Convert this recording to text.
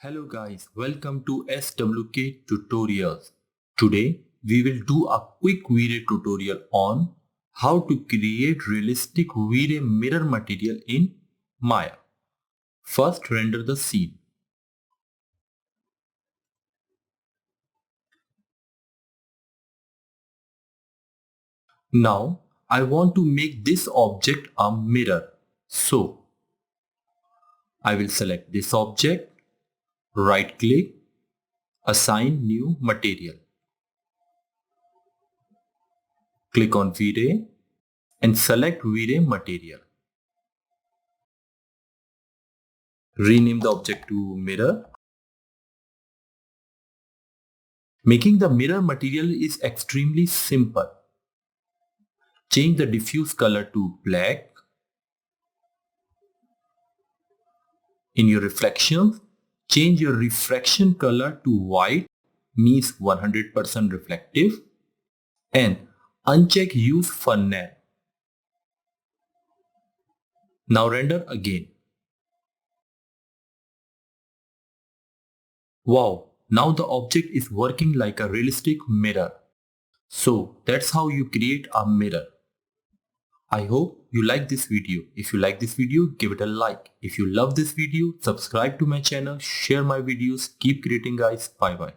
Hello guys, welcome to SWK Tutorials. Today we will do a quick V-Ray tutorial on how to create realistic V-Ray mirror material in Maya. First render the scene. Now I want to make this object a mirror. So I will select this object, right click, assign new material. Click on V-Ray and select V-Ray material. Rename the object to mirror. Making the mirror material is extremely simple. Change the diffuse color to black. In your reflections, change your refraction color to white, means 100% reflective, and uncheck use funnel. Now render again. Wow, now the object is working like a realistic mirror. So that's how you create a mirror. I hope you like this video. If you like this video, give it a like. If you love this video, subscribe to my channel, share my videos. Keep creating guys. Bye bye.